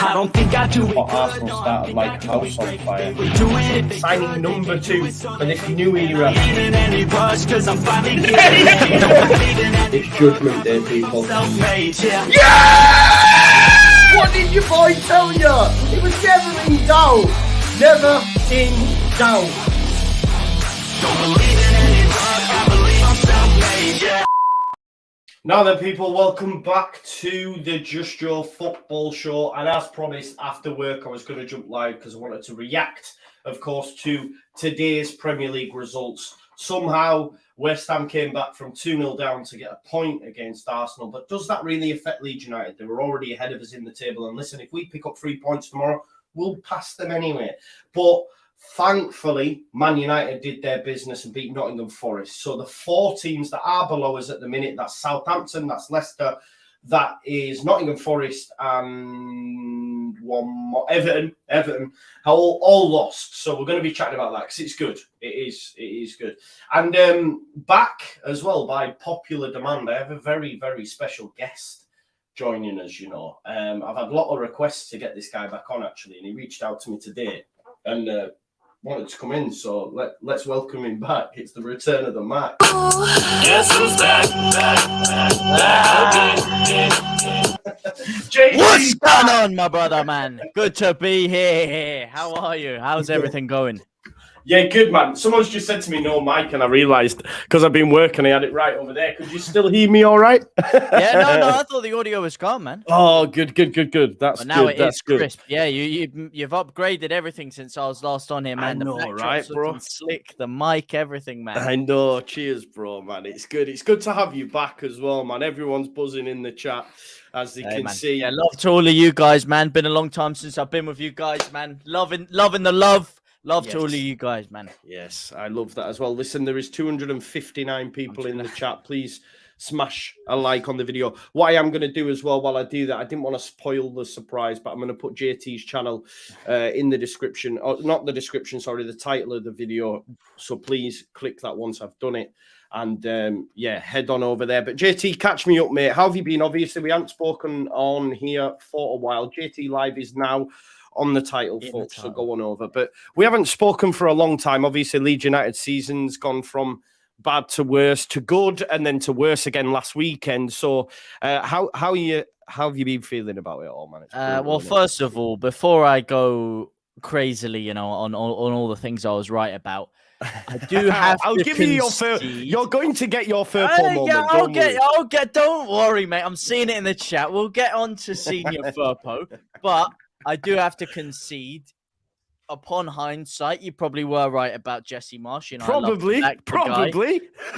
I don't think I do it good. Arsenal started like a house on fire. Signing number 2 for this new era. It's Judgment Day, people. Yeah! What did your boy tell you? It was never in doubt. Never in doubt. Don't believe in any luck, I believe I'm self-made, yeah. Now then, people, welcome back to the Just Joe Football Show. And as promised, after work, I was going to jump live because I wanted to react, of course, to today's Premier League results. Somehow, West Ham came back from 2-0 down to get a point against Arsenal. But does that really affect Leeds United? They were already ahead of us in the table. And listen, if we pick up 3 points tomorrow, we'll pass them anyway. But thankfully, Man United did their business and beat Nottingham Forest. So the 4 teams that are below us at the minute, that's Southampton, that's Leicester, that is Nottingham Forest, and one more, Everton, all lost. So we're going to be chatting about that because it's good. It is good. And back as well by popular demand, I have a very, very special guest joining us, you know. I've had a lot of requests to get this guy back on, actually, and he reached out to me today and wanted to come in, so let's welcome him back. It's the return of the Mac. Yes, who's back. What's going on, my brother, man? Good to be here. How are you? How's everything going? Yeah, good, man. Someone's just said to me, no mic, and I realised, because I've been working, I had it right over there. Could you still hear me all right? Yeah, no, I thought the audio was gone, man. Oh, good. That's but now good. It's crisp. Yeah, you've upgraded everything since I was last on here, man. I know, the right, bro? Slick, the mic, everything, man. I know. Cheers, bro, man. It's good. It's good to have you back as well, man. Everyone's buzzing in the chat, as they can see. Yeah, love to all of you guys, man. Been a long time since I've been with you guys, man. Loving the love. Love to all of you guys, man. Yes, I love that as well. Listen, there is 259 people in the chat. Please smash a like on the video. What I am going to do as well while I do that, I didn't want to spoil the surprise, but I'm going to put JT's channel in the description. Or not the description, sorry, the title of the video. So please click that once I've done it. And yeah, head on over there. But JT, catch me up, mate. How have you been? Obviously, we haven't spoken on here for a while. JT Live is now on the title, folks, so go on over. But we haven't spoken for a long time. Obviously, Leeds United season's gone from bad to worse to good, and then to worse again last weekend. So how have you been feeling about it all, man? Well, first of all, before I go crazily, you know, on all the things I was right about, I do have I'll to give you your fur. You're going to get your purple moment. Yeah, I'll get. Don't worry, mate. I'm seeing it in the chat. We'll get on to senior Furpo, but I do have to concede. Upon hindsight, you probably were right about Jesse Marsh. You know, probably.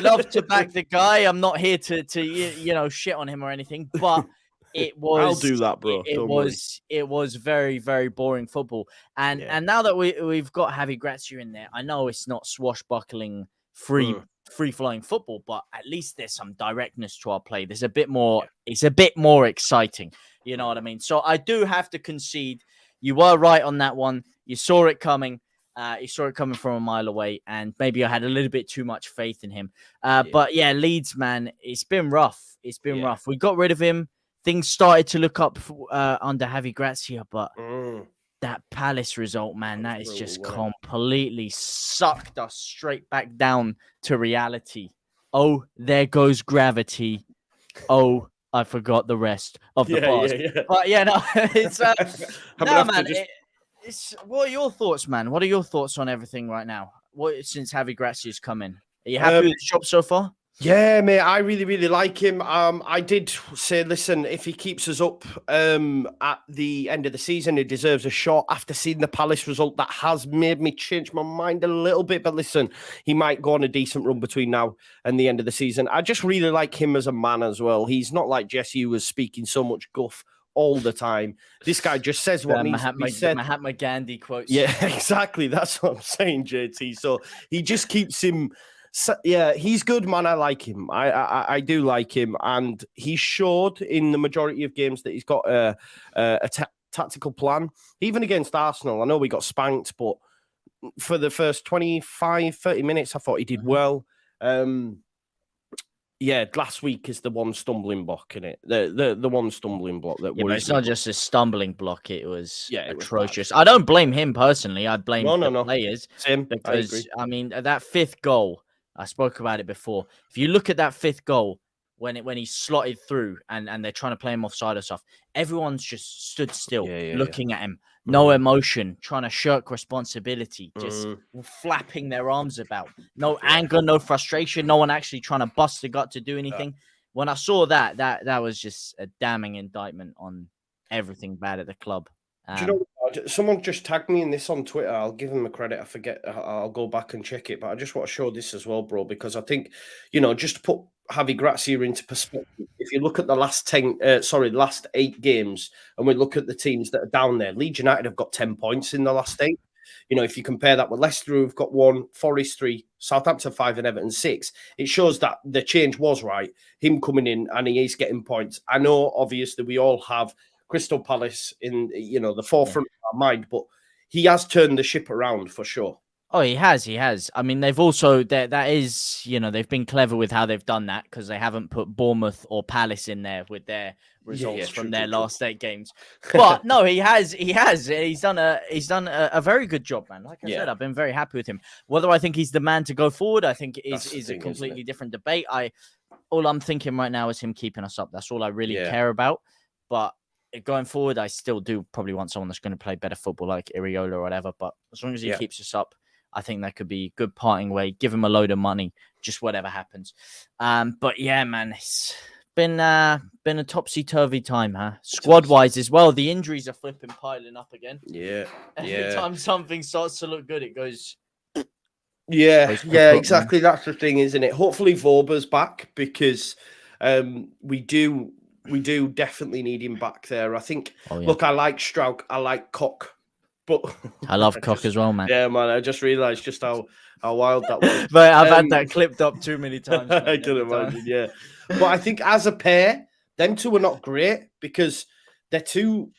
Love to back the guy. I'm not here to you know, shit on him or anything, but it was. I'll do that, bro. It was very, very boring football. And now that we've got Javi Gracia in there, I know it's not swashbuckling, free-flowing football, but at least there's some directness to our play. There's a bit more. It's a bit more exciting. You know what I mean? So I do have to concede. You were right on that one. You saw it coming. You saw it coming from a mile away, and maybe I had a little bit too much faith in him. But yeah, Leeds, man, it's been rough. It's been rough. We got rid of him. Things started to look up under Javi Gracia, but that Palace result, man, that is just completely sucked us straight back down to reality. Oh, there goes gravity. Oh, I forgot the rest of the past. But yeah, no, it's no, man. It's what are your thoughts, man? What are your thoughts on everything right now? What since Javi Gracia's come in? Are you happy with the job so far? Yeah, mate, I really, really like him. I did say, listen, if he keeps us up at the end of the season, he deserves a shot. After seeing the Palace result, that has made me change my mind a little bit. But listen, he might go on a decent run between now and the end of the season. I just really like him as a man as well. He's not like Jesse, who was speaking so much guff all the time. This guy just says what needs to be said. Mahatma Gandhi quotes. Yeah, exactly. That's what I'm saying, JT. So he just keeps him... So, yeah, he's good, man. I like him. I do like him, and he showed in the majority of games that he's got a tactical plan. Even against Arsenal, I know we got spanked, but for the first 25, 30 minutes, I thought he did well. Yeah, last week is the one stumbling block in it. The one stumbling block that Yeah, but it's not just a stumbling block. It was atrocious. I don't blame him personally. I blame the players. Same. Because I mean that fifth goal. I spoke about it before. If you look at that fifth goal, when he slotted through and they're trying to play him offside or stuff, everyone's just stood still, looking at him. No emotion, trying to shirk responsibility, just flapping their arms about. No anger, no frustration, no one actually trying to bust the gut to do anything. When I saw that was just a damning indictment on everything bad at the club. Do you know what? Someone just tagged me in this on Twitter. I'll give them the credit. I forget. I'll go back and check it. But I just want to show this as well, bro, because I think, just to put Javi Gracia into perspective, if you look at the last 8 games, and we look at the teams that are down there, Leeds United have got 10 points in the last 8. If you compare that with Leicester, who've got 1, Forest 3, Southampton 5, and Everton 6, it shows that the change was right. Him coming in and he is getting points. I know, obviously, we all have Crystal Palace in the forefront of our mind, but he has turned the ship around for sure. Oh, he has. I mean, they've also that is, they've been clever with how they've done that because they haven't put Bournemouth or Palace in there with their results from their last 8 games. But no, he has. He's done a very good job, man. Like I said, I've been very happy with him. Whether I think he's the man to go forward, I think is a completely different debate. All I'm thinking right now is him keeping us up. That's all I really care about. But going forward, I still do probably want someone that's going to play better football like Iriola or whatever. But as long as he keeps us up, I think that could be a good parting way. Give him a load of money, just whatever happens. But yeah, man, it's been a topsy-turvy time, huh? Squad-wise as well. The injuries are piling up again. Yeah. Every time something starts to look good, it goes... Yeah, exactly. That's the thing, isn't it? Hopefully Vorba's back because we do definitely need him back there. I think, look, I like Struijk, I like Koch, but I love Koch as well, man. Yeah, man, I just realised just how wild that was. But I've had that clipped up too many times. Man, I can imagine, yeah. But I think as a pair, them two are not great because they're too,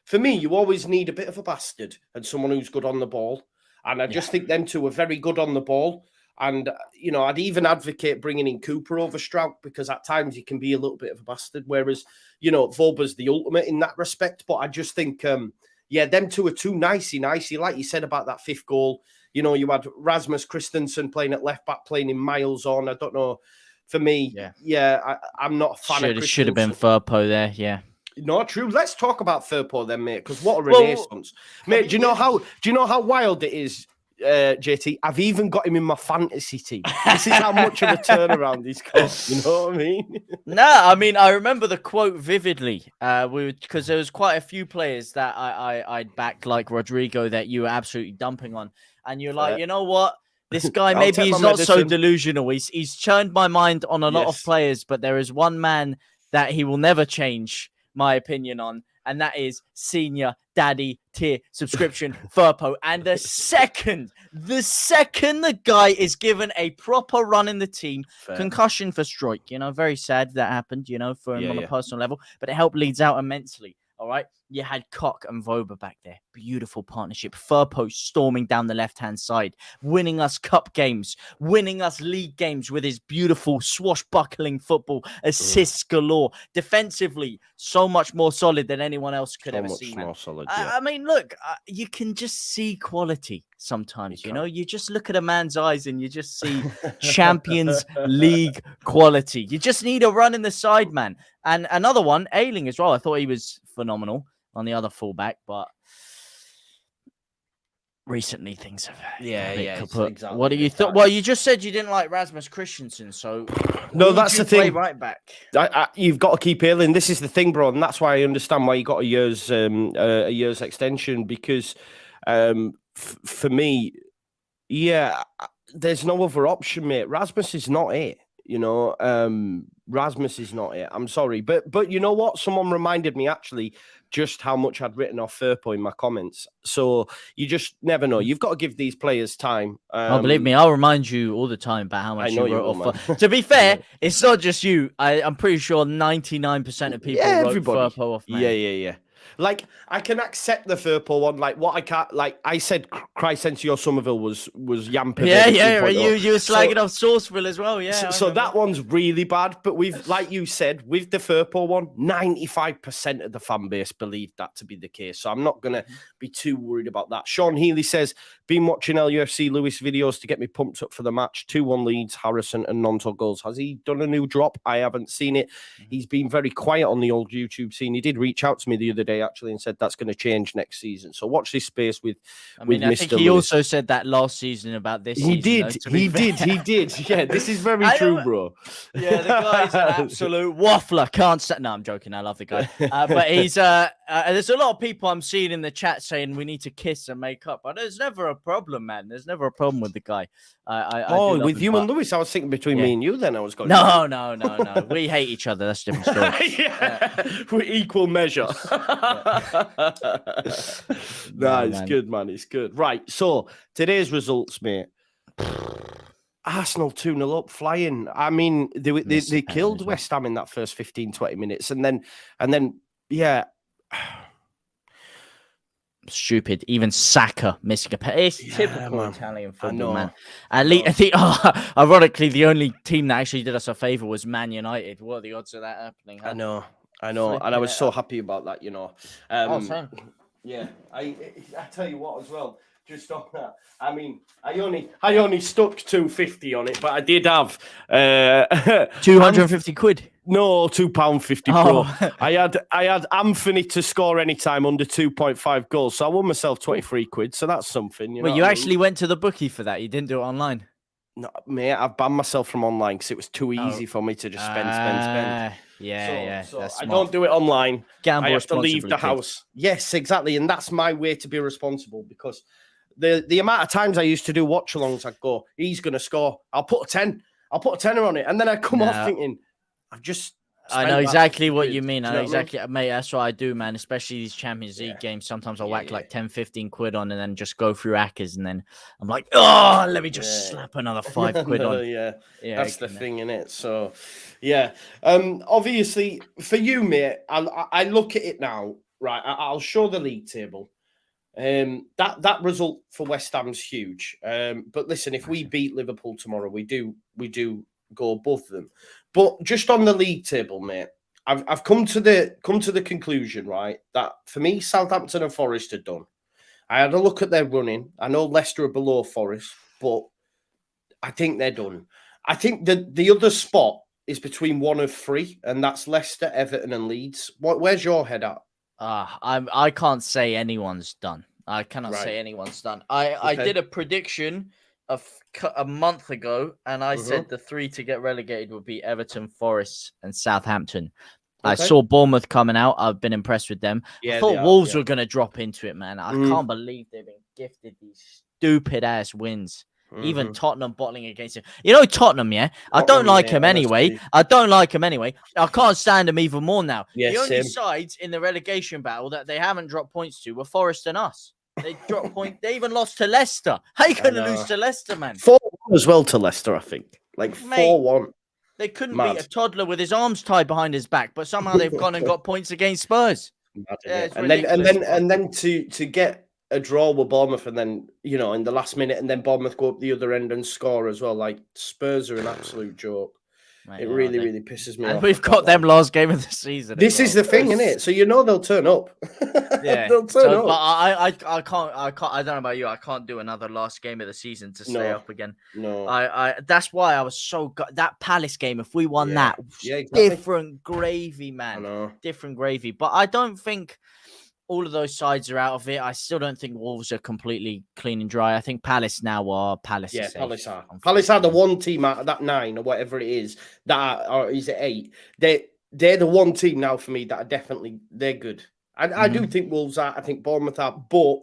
for me, you always need a bit of a bastard and someone who's good on the ball. And I just think them two are very good on the ball. And, I'd even advocate bringing in Cooper over Struijk because at times he can be a little bit of a bastard. Whereas, Vorba's the ultimate in that respect. But I just think, them two are too nicey. Like you said about that 5th goal. You had Rasmus Christensen playing at left back, playing in Miles on. I don't know. For me, I'm not a fan of Christensen. Should have been Firpo there, yeah. No, true. Let's talk about Firpo then, mate. Because what a renaissance, mate. Do you know how wild it is, JT? I've even got him in my fantasy team. This is how much of a turnaround he's got. You know what I mean? No, I mean I remember the quote vividly. Because there was quite a few players that I'd backed, like Rodrigo, that you were absolutely dumping on, and you're like, you know what? This guy, maybe he's not so delusional. He's churned my mind on a lot of players, but there is one man that he will never change my opinion on, and that is senior daddy tier subscription Firpo. And the second the guy is given a proper run in the team, concussion for Struijk, very sad that happened, for him on a personal level, but it helped Leeds out immensely. All right. You had Koch and Voba back there. Beautiful partnership. Firpo storming down the left-hand side, winning us cup games, winning us league games with his beautiful swashbuckling football, assists galore. Defensively, so much more solid than anyone else could ever see. More solid, I mean, look, you can just see quality sometimes, You just look at a man's eyes and you just see Champions League quality. You just need a run in the side, man. And another one, Ayling as well. I thought he was phenomenal on the other fullback, but recently things have exactly. What do you think? Well, you just said you didn't like Rasmus Christensen, so no, that's the thing. Right back, you've got to keep Ayling. This is the thing, bro, and that's why I understand why you got a year's extension because for me, there's no other option, mate. Rasmus is not it. Rasmus is not it. I'm sorry, but you know what? Someone reminded me actually just how much I'd written off Firpo in my comments. So you just never know. You've got to give these players time. Believe me, I'll remind you all the time about how much you wrote off. To be fair, it's not just you. I'm pretty sure 99% of people wrote Firpo off. Man. Yeah. Like, I can accept the Liverpool one. Like, what I can't, like, I said Crysencio Somerville was Yamper. Yeah. You were slagging off Sourceville as well. Yeah. So that one's really bad. But like you said, with the Liverpool one, 95% of the fan base believed that to be the case. So I'm not going to be too worried about that. Sean Healy says, been watching LUFC Lewis videos to get me pumped up for the match. 2-1 Leeds, Harrison and Nonto goals. Has he done a new drop? I haven't seen it. He's been very quiet on the old YouTube scene. He did reach out to me the other day, actually, and said that's going to change next season. So watch this space with I Mr. think he also said that last season about this He season. He did. Yeah, this is very true, bro. Yeah, the guy's an absolute waffler. Can't stand. No, I'm joking. I love the guy. But he's there's a lot of people I'm seeing in the chat saying we need to kiss and make up. But there's never a problem, man. There's never a problem with the guy. With you and Lewis, I was thinking between me and you. Then I was going. No. We hate each other. That's a different story. We're equal measure. It's good, man. It's good. Right. So today's results, mate. Arsenal 2-0 up, flying. I mean, they killed West Ham in that first 15-20 minutes, and then yeah. Stupid. Even Saka missing a penalty. It's typical Italian football, man. At least I think, ironically, the only team that actually did us a favour was Man United. What are the odds of that happening? Huh? I know, and I was so happy about that, you know. Same. Yeah, I tell you what as well. Just on that, I mean, I only stuck 250 on it, but I did have 250 quid. No, £2.50, bro. I had Anthony to score any time under 2.5 goals, so I won myself 23 quid. So that's something. You actually went to the bookie for that. You didn't do it online. No, mate, I've banned myself from online because it was too easy for me to just spend. So that's I smart. don't do it online. Gamble I have to leave the responsibly, house. Yes, exactly, and that's my way to be responsible because the amount of times I used to do watch-alongs, I'd go, he's going to score. I'll put a 10. I'll put a tenner on it, and then I come off thinking, I've just. I know exactly what you mean. I know exactly, mate. That's what I do, man. Especially these Champions League games. Sometimes I'll whack like 10, 15 quid on and then just go through Accas. And then I'm like, oh, let me just slap another 5 quid on. That's the thing, innit? So, yeah. Obviously, for you, mate, I look at it now, right? I'll show the league table. That result for West Ham's huge. But listen, if we beat Liverpool tomorrow, we do go above them. But just on the league table, mate, I've come to the conclusion, right, that for me, Southampton and Forest are done. I had a look at their running. I know Leicester are below Forest, but I think they're done. I think the other spot is between one of three, and that's Leicester, Everton, and Leeds. Where's your head at? I can't say anyone's done. I cannot say anyone's done. I did a prediction a month ago, and I said the three to get relegated would be Everton, Forest, and Southampton. I saw Bournemouth coming out. I've been impressed with them. I thought Wolves were going to drop into it, man. I can't believe they've been gifted these stupid-ass wins. Even Tottenham bottling against him. You know Tottenham, yeah? I don't like him anyway. I can't stand him even more now. The only sides in the relegation battle that they haven't dropped points to were Forest and us. They dropped point. They even lost to Leicester. How you going to lose to Leicester, man? 4-1 as well to Leicester, I think. Like 4-1. They couldn't beat a toddler with his arms tied behind his back, but somehow they've gone and got points against Spurs. And then to get a draw with Bournemouth, and then in the last minute, and then Bournemouth go up the other end and score as well. Like Spurs are an absolute joke. Mate, it really pisses me off. We've got them last game of the season. This is the thing, isn't it? So they'll turn up. Yeah, they'll turn up. But I can't. I don't know about you. I can't do another last game of the season to stay up again. No, that's why I was so that Palace game. If we won that, exactly. Different gravy, man. Different gravy. But I don't think all of those sides are out of it. I still don't think Wolves are completely clean and dry. I think Palace now are Palace. Yeah, Palace are. Palace are the one team out of that 9 or whatever it is or is it 8? They're the one team now for me that are definitely they're good. I do think Wolves are. I think Bournemouth are, but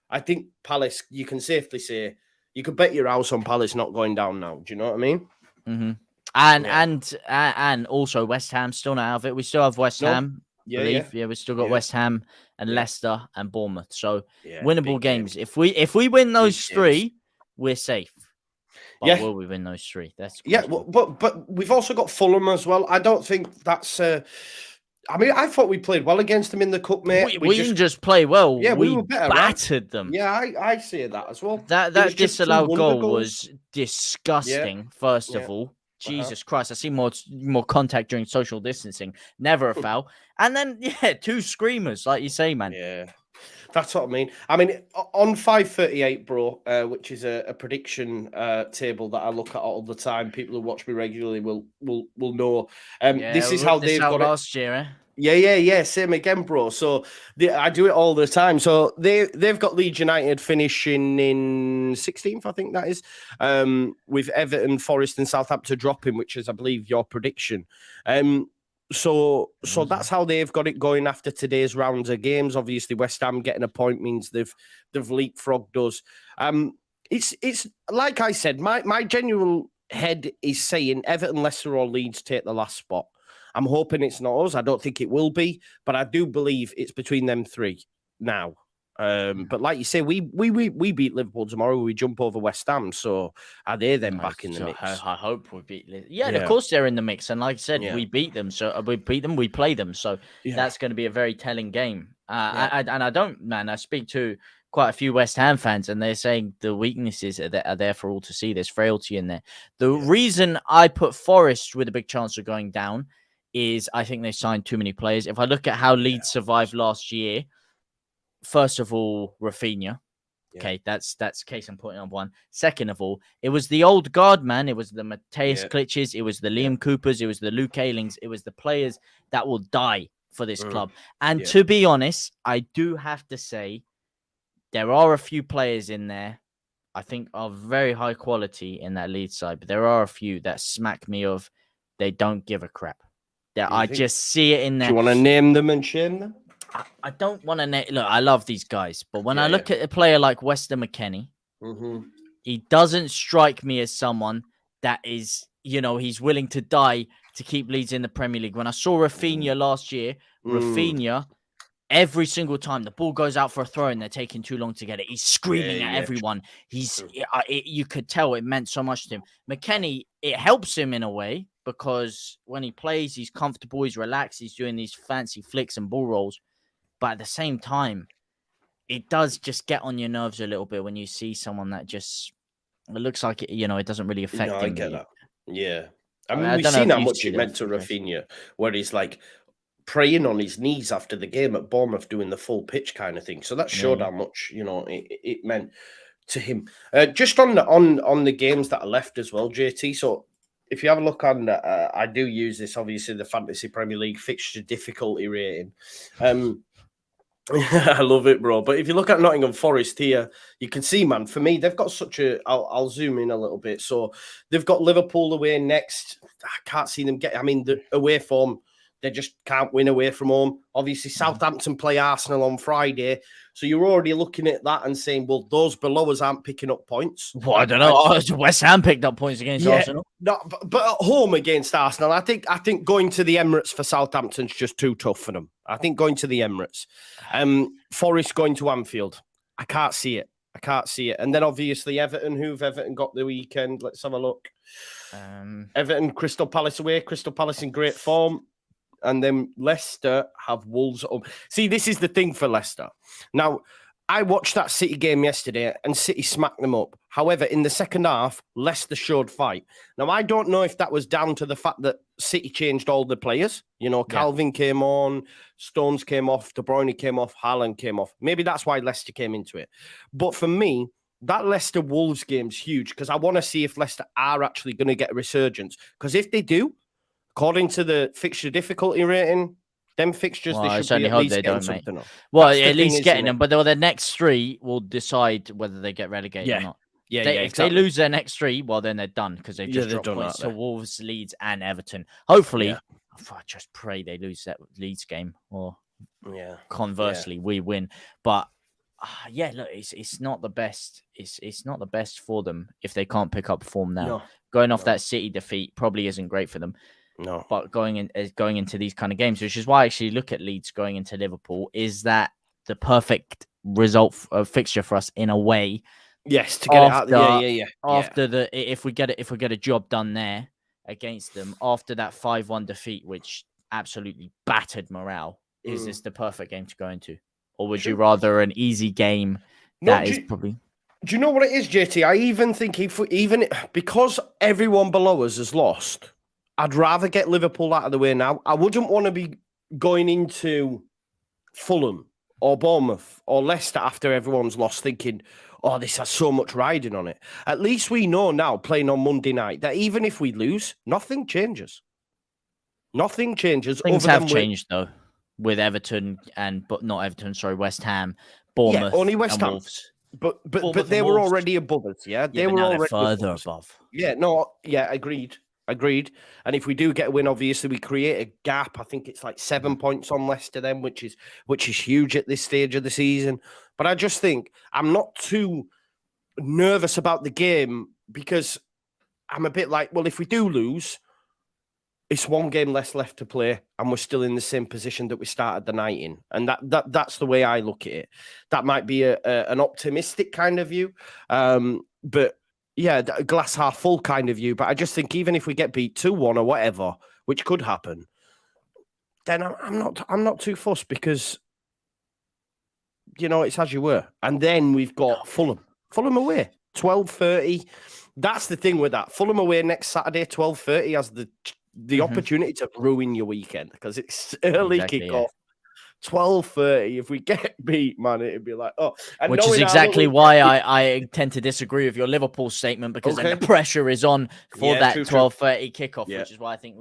I think Palace. You can safely say you could bet your house on Palace not going down now. Do you know what I mean? And also West Ham still not out of it. We still have West Ham. Yeah, we still got West Ham and Leicester and Bournemouth. So winnable games. If we win those three, we're safe. But will we win those three? That's but we've also got Fulham as well. I don't think that's I mean, I thought we played well against them in the cup, mate. We didn't just play well. Yeah, we we were better, right? battered them. Yeah, I see that as well. That It was just 2 disallowed wonder goal goals. was disgusting. First of all, Jesus Christ, I see more contact during social distancing. Never a foul. And then 2 screamers, like you say, man. Yeah. That's what I mean. I mean, on 538, bro, which is a prediction table that I look at all the time. People who watch me regularly will know. This is how they've got last year, eh? Yeah. Same again, bro. So I do it all the time. So they've got Leeds United finishing in 16th, I think that is, with Everton, Forest, and Southampton dropping, which is, I believe, your prediction. So that's how they've got it going after today's rounds of games. Obviously, West Ham getting a point means they've leapfrogged us. It's like I said, my genuine head is saying Everton, Leicester, or Leeds take the last spot. I'm hoping it's not us. I don't think it will be, but I do believe it's between them 3 now. But like you say, we beat Liverpool tomorrow. We jump over West Ham. So are they then back in the mix? I hope we beat Liverpool. Yeah, of course they're in the mix. And like I said, we beat them. So we beat them. We play them. So that's going to be a very telling game. I speak to quite a few West Ham fans, and they're saying the weaknesses are there for all to see. There's frailty in there. The reason I put Forest with a big chance of going down is I think they signed too many players. If I look at how Leeds survived last year, first of all, Rafinha. Okay, that's case I'm putting on one. Second of all, it was the old guard, man. It was the Mateus Klitsch's, it was the Liam Coopers, it was the Luke Aylings, it was the players that will die for this club. And to be honest, I do have to say there are a few players in there I think are very high quality in that Leeds side, but there are a few that smack me of they don't give a crap. I just see it in there. Do you want to name them and shame them? I don't want to name. Look, I love these guys, but when I look at a player like Weston McKennie, he doesn't strike me as someone that is, he's willing to die to keep Leeds in the Premier League. When I saw Rafinha last year, Rafinha, every single time the ball goes out for a throw and they're taking too long to get it, he's screaming at everyone. You could tell it meant so much to him. McKennie, it helps him in a way because when he plays, he's comfortable, he's relaxed, he's doing these fancy flicks and ball rolls. But at the same time, it does just get on your nerves a little bit when you see someone that just, it looks like, it doesn't really affect him. I get that. Yeah. I mean, we've seen how much it meant to Rafinha, where he's like praying on his knees after the game at Bournemouth doing the full pitch kind of thing. So that showed how much, it meant to him. Just on the games that are left as well, JT. So if you have a look on, I do use this, obviously, the Fantasy Premier League fixture difficulty rating. I love it, bro. But if you look at Nottingham Forest here, you can see, man, for me, they've got such a... I'll zoom in a little bit. So they've got Liverpool away next. I can't see them get... I mean, the away form, they just can't win away from home. Obviously, Southampton play Arsenal on Friday. So you're already looking at that and saying, well, those below us aren't picking up points. Well, I don't know. West Ham picked up points against Arsenal. No, but at home against Arsenal, I think going to the Emirates for Southampton's just too tough for them. I think going to the Emirates. Forest going to Anfield. I can't see it. And then obviously Everton, who've Everton got the weekend? Let's have a look. Everton, Crystal Palace away. Crystal Palace in great form. And then Leicester have Wolves at home. See, this is the thing for Leicester. Now, I watched that City game yesterday and City smacked them up. However, in the second half, Leicester showed fight. Now, I don't know if that was down to the fact that City changed all the players. Calvin came on, Stones came off, De Bruyne came off, Haaland came off. Maybe that's why Leicester came into it. But for me, that Leicester-Wolves game's huge because I want to see if Leicester are actually going to get a resurgence. Because if they do, according to the fixture difficulty rating, them fixtures, they should be at least getting something up. Well, at least getting them, but the next 3 will decide whether they get relegated or not. If they lose their next 3, well, then they're done because they've just dropped points to Wolves, Leeds, and Everton. Hopefully, I just pray they lose that Leeds game, or conversely, we win. But look, it's not the best. It's not the best for them if they can't pick up form now. Going off that City defeat probably isn't great for them. No, but going into these kind of games, which is why I actually look at Leeds going into Liverpool, is that the perfect result of fixture for us in a way. Yes, to get it out. After if we get a job done there against them after that 5-1 defeat, which absolutely battered morale, is this the perfect game to go into? Or would you rather an easy game that is probably... Do you know what it is, JT? I even think because everyone below us has lost, I'd rather get Liverpool out of the way now. I wouldn't want to be going into Fulham or Bournemouth or Leicester after everyone's lost thinking, oh, this has so much riding on it. At least we know now, playing on Monday night, that even if we lose, nothing changes. Nothing changes. Things have changed, though, with Everton West Ham, Bournemouth, only West Ham. Wolves. But they were already above us, They were already further above. Agreed. And if we do get a win, obviously we create a gap. I think it's like 7 points on Leicester then, which is huge at this stage of the season. But I just think I'm not too nervous about the game because I'm a bit like, well, if we do lose, it's one game less left to play, and we're still in the same position that we started the night in. And that's the way I look at it. That might be an optimistic kind of view, but yeah, a glass half full kind of view. But I just think even if we get beat 2-1 or whatever, which could happen, then I'm not too fussed because it's as you were. And then we've got Fulham away, 12:30. That's the thing with that. Fulham away next Saturday, 12:30 has the opportunity to ruin your weekend because it's early kickoff. 12:30. If we get beat, man, it'd be like, oh. Which is exactly why I tend to disagree with your Liverpool statement because then the pressure is on for that 12:30 kickoff, which is why I think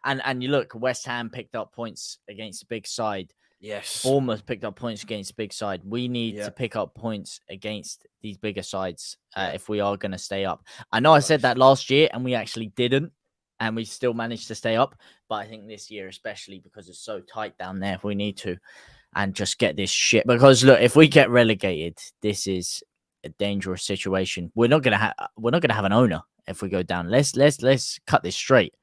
and you look, West Ham picked up points against the big side. Yes. Bournemouth picked up points against the big side. We need to pick up points against these bigger sides if we are going to stay up. I know I said that last year and we actually didn't. And we still managed to stay up. But I think this year, especially because it's so tight down there, we need to and just get this shit. Because look, if we get relegated, this is a dangerous situation. We're not gonna have an owner if we go down. Let's cut this straight.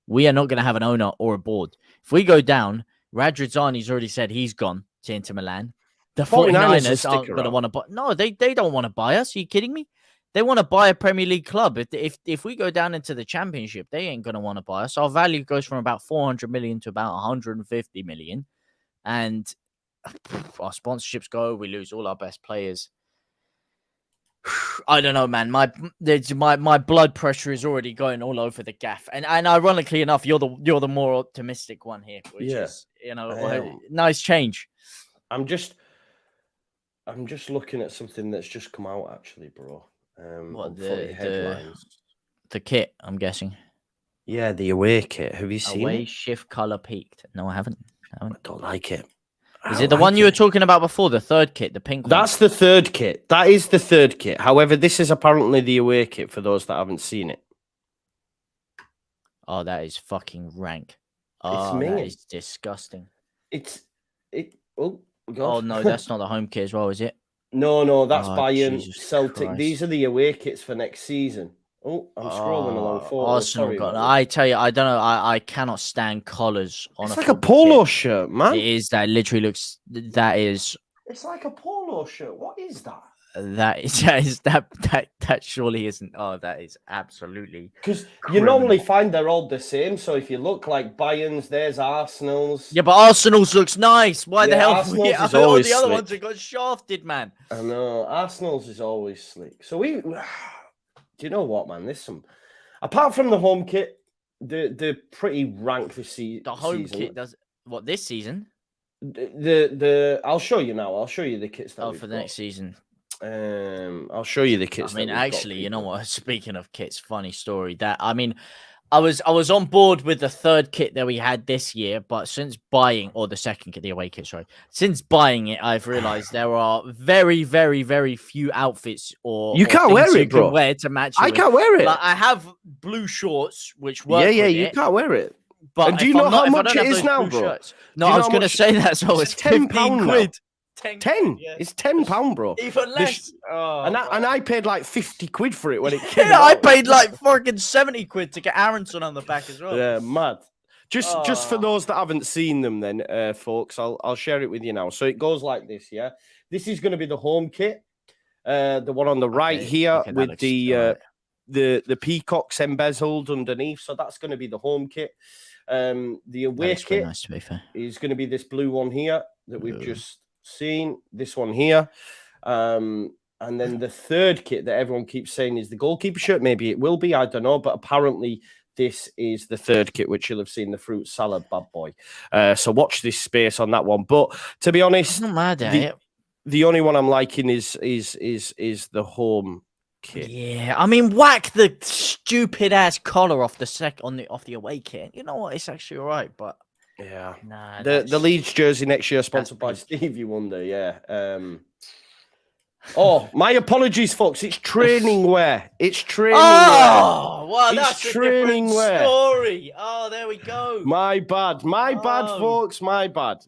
We are not gonna have an owner or a board. If we go down, Radrizzani's already said he's gone to Inter Milan. The 49ers aren't gonna want to buy. No, they don't want to buy us. Are you kidding me? They want to buy a Premier League club. If we go down into the Championship, they ain't going to want to buy us. Our value goes from about 400 million to about 150 million. And our sponsorships go. We lose all our best players. I don't know, man. My blood pressure is already going all over the gaff. And ironically enough, you're the more optimistic one here, which is, nice change. I'm just looking at something that's just come out, actually, bro. What the kit? I'm guessing. Yeah, the away kit. Have you seen away it? Shift color peaked? No, I haven't. I don't like it. Is it the one you were talking about before? The third kit, the pink one. That's the third kit. That is the third kit. However, this is apparently the away kit for those that haven't seen it. Oh, that is fucking rank. Oh, that is disgusting. Oh God. Oh no, that's not the home kit as well, is it? No, that's Bayern, Celtic. Christ. These are the away kits for next season. Oh, I'm scrolling along. Arsenal I tell you, I don't know. I cannot stand collars on. It's like a polo shirt, man. It is. That literally looks. That is. It's like a polo shirt. What is that? That surely isn't. Oh, that is absolutely. Because you normally find they're all the same. So if you look like Bayern's, there's Arsenal's. Yeah, but Arsenal's looks nice. Why the hell? Arsenal's is always the other slick. ones have got shafted, man. I know. Arsenal's is always slick. So do you know what, man? There's some. Apart from the home kit, they're pretty rank this season. The home kit does what this season? I'll show you now. I'll show you the kits. For the next season. I'll show you the kits. I mean, actually, you know what? Speaking of kits, funny story. I was on board with the third kit that we had this year, but since buying, or the second kit, the away kit, sorry. Since buying it, I've realized there are very, very, very few outfits you can't wear it, bro. Wear to match. I can't wear it. Like, I have blue shorts, which work. Yeah, you can't wear it. But and do you know how much it is now, bro? Shirts, no, I was going to say that. So it's £10 quid. 10. Yeah. It's £10, bro. Even less. And I paid like 50 quid for it when it came out. I paid like fucking 70 quid to get Aronson on the back as well. Yeah, mad. Just for those that haven't seen them then, folks, I'll share it with you now. So it goes like this, yeah? This is going to be the home kit. The one on the right here with the peacocks embezzled underneath. So that's going to be the home kit. The away kit nice, to be fair. Is going to be this blue one here that we've just seen. This one here. And then the third kit that everyone keeps saying is the goalkeeper shirt. Maybe it will be. I don't know. But apparently this is the third kit, which you'll have seen, the fruit salad bad boy. So watch this space on that one. But to be honest, I'm not mad at it. The only one I'm liking is the home kit. Yeah, I mean, whack the stupid ass collar off the away kit. You know what? It's actually all right, but yeah, nah. The Leeds jersey next year sponsored by Stevie Wonder. Yeah. Oh, my apologies, folks. It's training wear. It's training wear. Oh, well, it's that's training a different wear. Story. Oh, there we go. My bad. My bad, folks. My bad.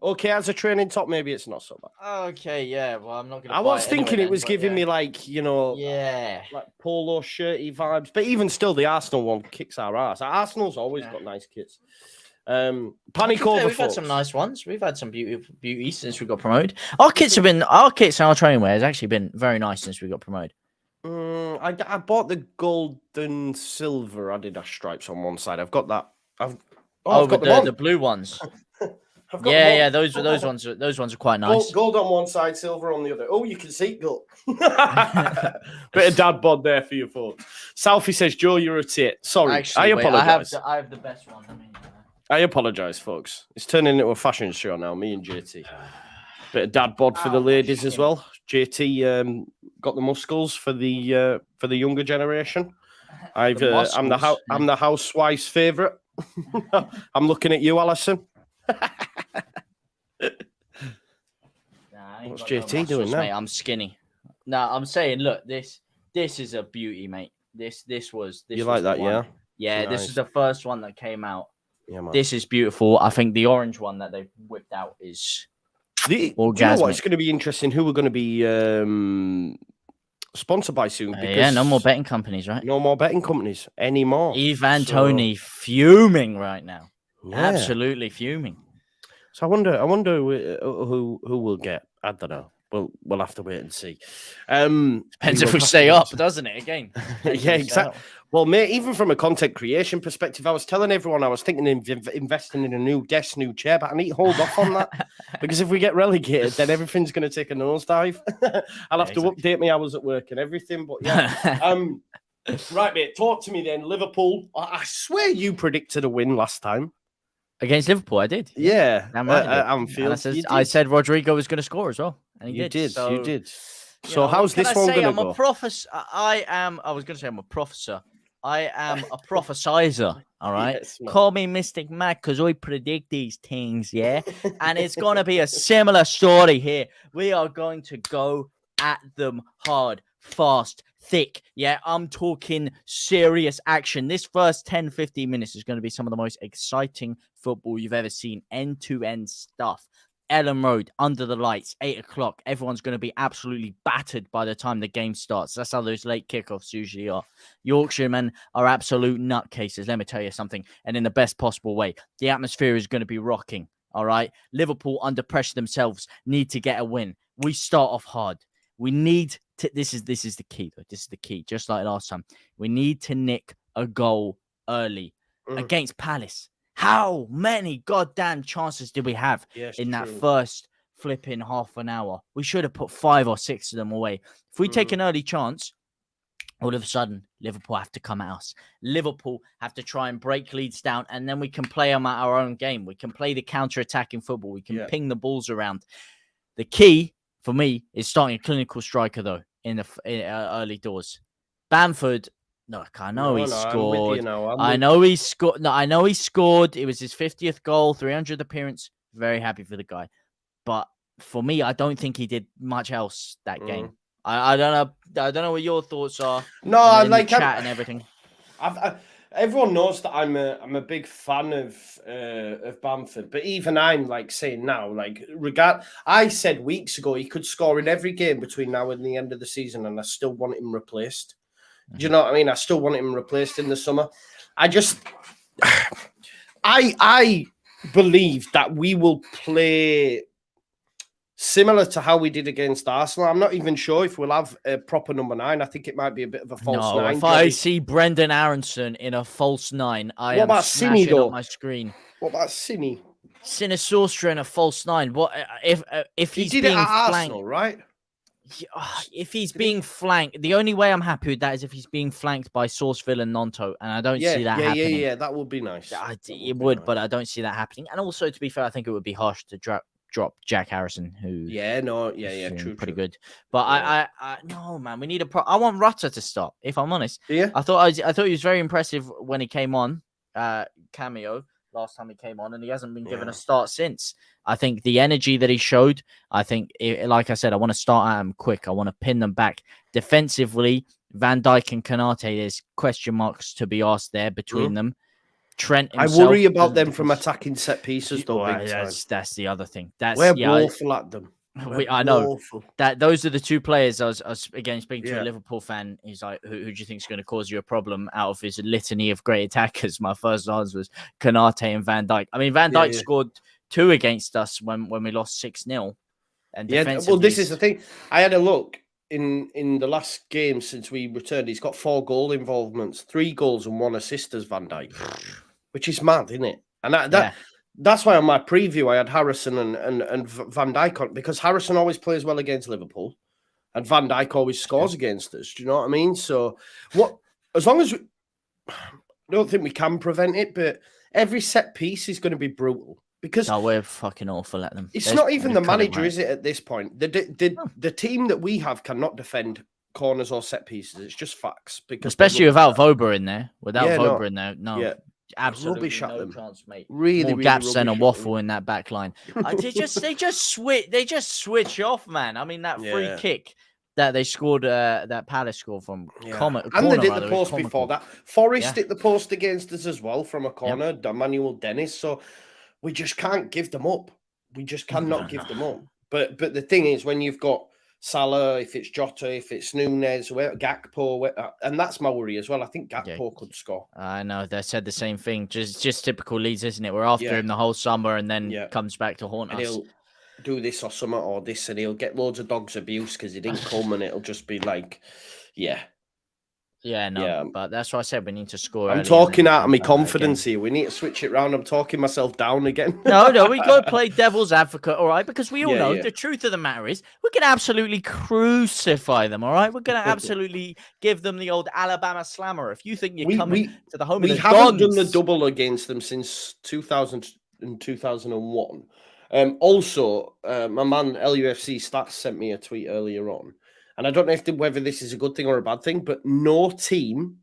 Okay, as a training top, maybe it's not so bad. Okay, yeah. Well, I'm not going to. I was thinking it was giving me like, yeah, like polo shirty vibes. But even still, the Arsenal one kicks our ass. Arsenal's always got nice kits. Panic over. We've had some nice ones. We've had some beauty since we got promoted. Our kits and our training wear has actually been very nice since we got promoted. I bought the gold and silver Adidas stripes on one side. I've got that. I've got the blue ones. Yeah. Those ones are quite nice. Gold on one side, silver on the other. Oh, you can see gold. Bit of dad bod there for you folks. Southie says, Joe, you're a tit. Sorry, actually, I apologize. I have the best one. I apologize, folks. It's turning into a fashion show now. Me and JT. Bit of dad bod for the ladies as well. JT got the muscles for the younger generation. I'm the housewife's favorite. I'm looking at you, Alison. What's JT doing now? Mate, I'm skinny. No, I'm saying, look, this is a beauty, mate. This was. You like that, one. Yeah. Yeah, nice. This is the first one that came out. Yeah, man. This is beautiful. I think the orange one that they've whipped out is orgasmic. Do you know what? It's going to be interesting who we're going to be sponsored by soon. Because no more betting companies, right? No more betting companies anymore. Ivan Toney fuming right now. Yeah. Absolutely fuming. So I wonder who we'll get. I don't know. We'll have to wait and see. Depends if we stay up, doesn't it? Again. Yeah, exactly. Well, mate, even from a content creation perspective, I was telling everyone I was thinking of investing in a new desk, new chair, but I need to hold off on that because if we get relegated, then everything's going to take a nosedive. I'll have to update my hours at work and everything. But yeah, right, mate. Talk to me then. Liverpool. I swear you predicted a win last time against Liverpool. I did. Yeah, Anfield. I said Rodrigo was going to to score as well, and he did. So, you did. So how's this one going to go? I'm a professor. I was going to say I'm a professor. I am a prophesizer, all right? Yes, call me Mystic Mac because I predict these things, yeah? And it's going to be a similar story here. We are going to go at them hard, fast, thick, yeah? I'm talking serious action. This first 10, 15 minutes is going to be some of the most exciting football you've ever seen. End-to-end stuff. Ellen Road, under the lights, 8 o'clock. Everyone's going to be absolutely battered by the time the game starts. That's how those late kickoffs usually are. Yorkshiremen are absolute nutcases, let me tell you something. And in the best possible way. The atmosphere is going to be rocking, all right? Liverpool, under pressure themselves, need to get a win. We start off hard. We need to... This is the key, though. This is the key, just like last time. We need to nick a goal early against Palace. How many goddamn chances did we have in that first flipping half an hour? We should have put 5 or 6 of them away. If we take an early chance, all of a sudden, Liverpool have to come at us. Liverpool have to try and break Leeds down, and then we can play them at our own game. We can play the counter-attacking football. We can ping the balls around. The key, for me, is starting a clinical striker, though, in the early doors. Bamford... Look, I know he scored. I know he scored. No, I know he scored. It was his 50th goal, 300th appearance. Very happy for the guy. But for me, I don't think he did much else that game. I don't know. I don't know what your thoughts are. No, I like chat and everything. Everyone knows that I'm a big fan of Bamford, but even I'm like saying now, like I said weeks ago he could score in every game between now and the end of the season, and I still want him replaced. Do you know what I mean? I still want him replaced in the summer. I believe that we will play similar to how we did against Arsenal. I'm not even sure if we'll have a proper number 9. I think it might be a bit of a false 9. If I see Brendan Aronson in a false 9, I am smashing up my screen. What about Cine? Sinisostra in a false 9. What if he's did being it at flanked? Arsenal, right? If he's being flanked, the only way I'm happy with that is if he's being flanked by Sourceville and Nonto, and I don't see that happening. Yeah, that would be nice. It would, but I don't see that happening. And also, to be fair, I think it would be harsh to drop Jack Harrison, who true, pretty good. But I no, man, we need I want Rutter to stop. If I'm honest, I thought he was very impressive when he came on, cameo last time he came on, and he hasn't been given a start since. I think the energy that he showed, like I said, I want to start at him quick. I want to pin them back defensively. Van Dijk and Konate, there's question marks to be asked there between them. Trent himself, I worry about them from attacking set pieces, though. That's the other thing. We're awful at them. I know that those are the two players I was again speaking to a Liverpool fan. He's like, who do you think is going to cause you a problem out of his litany of great attackers? My first answer was Konate and Van Dijk. I mean, Van Dijk scored 2 against us when we lost 6-0. And well, this is the thing. I had a look in the last game since we returned. He's got 4 goal involvements, 3 goals and 1 assist as Van Dijk, which is mad, isn't it? And that's why on my preview I had Harrison and Van Dijk on, because Harrison always plays well against Liverpool and Van Dijk always scores against us. Do you know what I mean? So as long as I don't think we can prevent it, but every set piece is going to be brutal because we're fucking awful at them. It's not even the manager, is it, at this point? The team that we have cannot defend corners or set pieces. It's just facts. Because especially without Voba in there. No. Absolutely no chance, mate. Really, more gaps than a waffle in that back line. They just switch off, man. I mean, that free kick that they scored, that Palace scored from corner, and they did the post before that. Forest hit the post against us as well from a corner. Emmanuel Dennis. So we just can't give them up. We just cannot give them up. But the thing is, when you've got Salah, if it's Jota, if it's Nunez, Gakpo, and that's my worry as well. I think Gakpo could score. I know, they said the same thing. Just typical Leeds, isn't it? We're after him the whole summer and then comes back to haunt us. He'll do this or something or this, and he'll get loads of dogs abuse because he didn't come, and it'll just be like, but that's why I said we need to score. I'm talking out of my confidence here. We need to switch it round. I'm talking myself down again. No, we got to play devil's advocate, all right? Because we all know the truth of the matter is we're going to absolutely crucify them, all right? We're going to absolutely give them the old Alabama slammer. If you think you're coming to the home of the Dons. We haven't done the double against them since 2000 and 2001. Also, my man LUFC Stats sent me a tweet earlier on. And I don't know whether this is a good thing or a bad thing, but no team